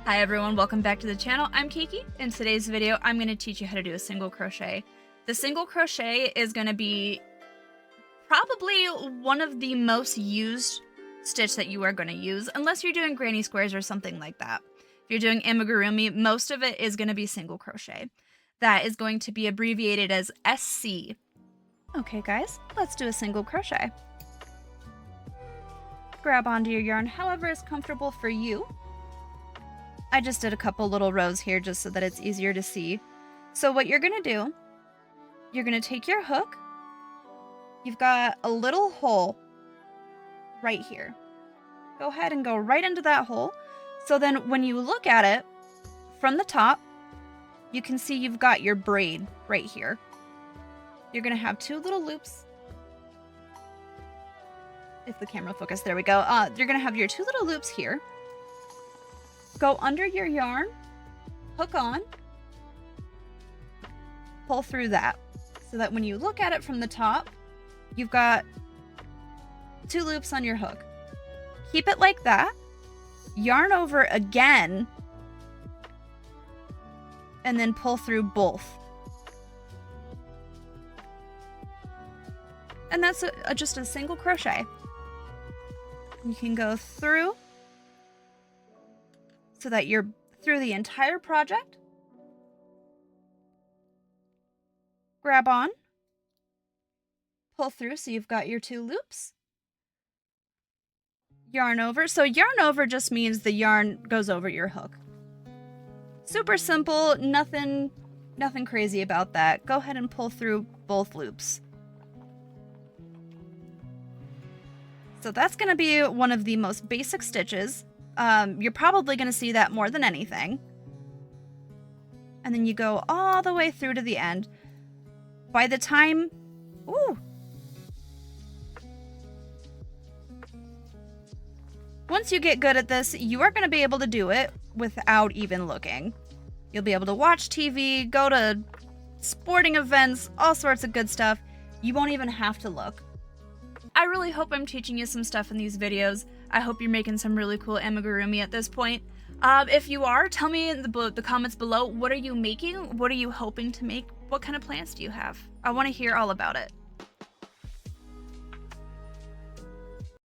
Hi everyone, welcome back to the channel. I'm Kiki. In today's video, I'm going to teach you how to do a single crochet. The single crochet is going to be probably one of the most used stitch that you are going to use, unless you're doing granny squares or something like that. If you're doing amigurumi, most of it is going to be single crochet. That is going to be abbreviated as SC. Okay guys, let's do a single crochet. Grab onto your yarn however is comfortable for you. I just did a couple little rows here just so that it's easier to see. So what you're going to do, you're going to take your hook. You've got a little hole right here. Go ahead and go right into that hole. So then when you look at it from the top, you can see you've got your braid right here. You're going to have two little loops. If the camera focus, there we go. You're going to have your two little loops here. Go under your yarn, hook on, pull through that, so that when you look at it from the top, you've got two loops on your hook. Keep it like that, yarn over again, and then pull through both. And that's just a single crochet. You can go through so that you're through the entire project. Grab on, pull through so you've got your two loops. Yarn over. So yarn over just means the yarn goes over your hook. Super simple, nothing crazy about that. Go ahead and pull through both loops. So that's going to be one of the most basic stitches. You're probably going to see that more than anything. And then you go all the way through to the end. By the time... Ooh! Once you get good at this, you are going to be able to do it without even looking. You'll be able to watch TV, go to sporting events, all sorts of good stuff. You won't even have to look. I really hope I'm teaching you some stuff in these videos. I hope you're making some really cool amigurumi at this point. If you are, tell me in the comments below, what are you making? What are you hoping to make? What kind of plans do you have? I want to hear all about it.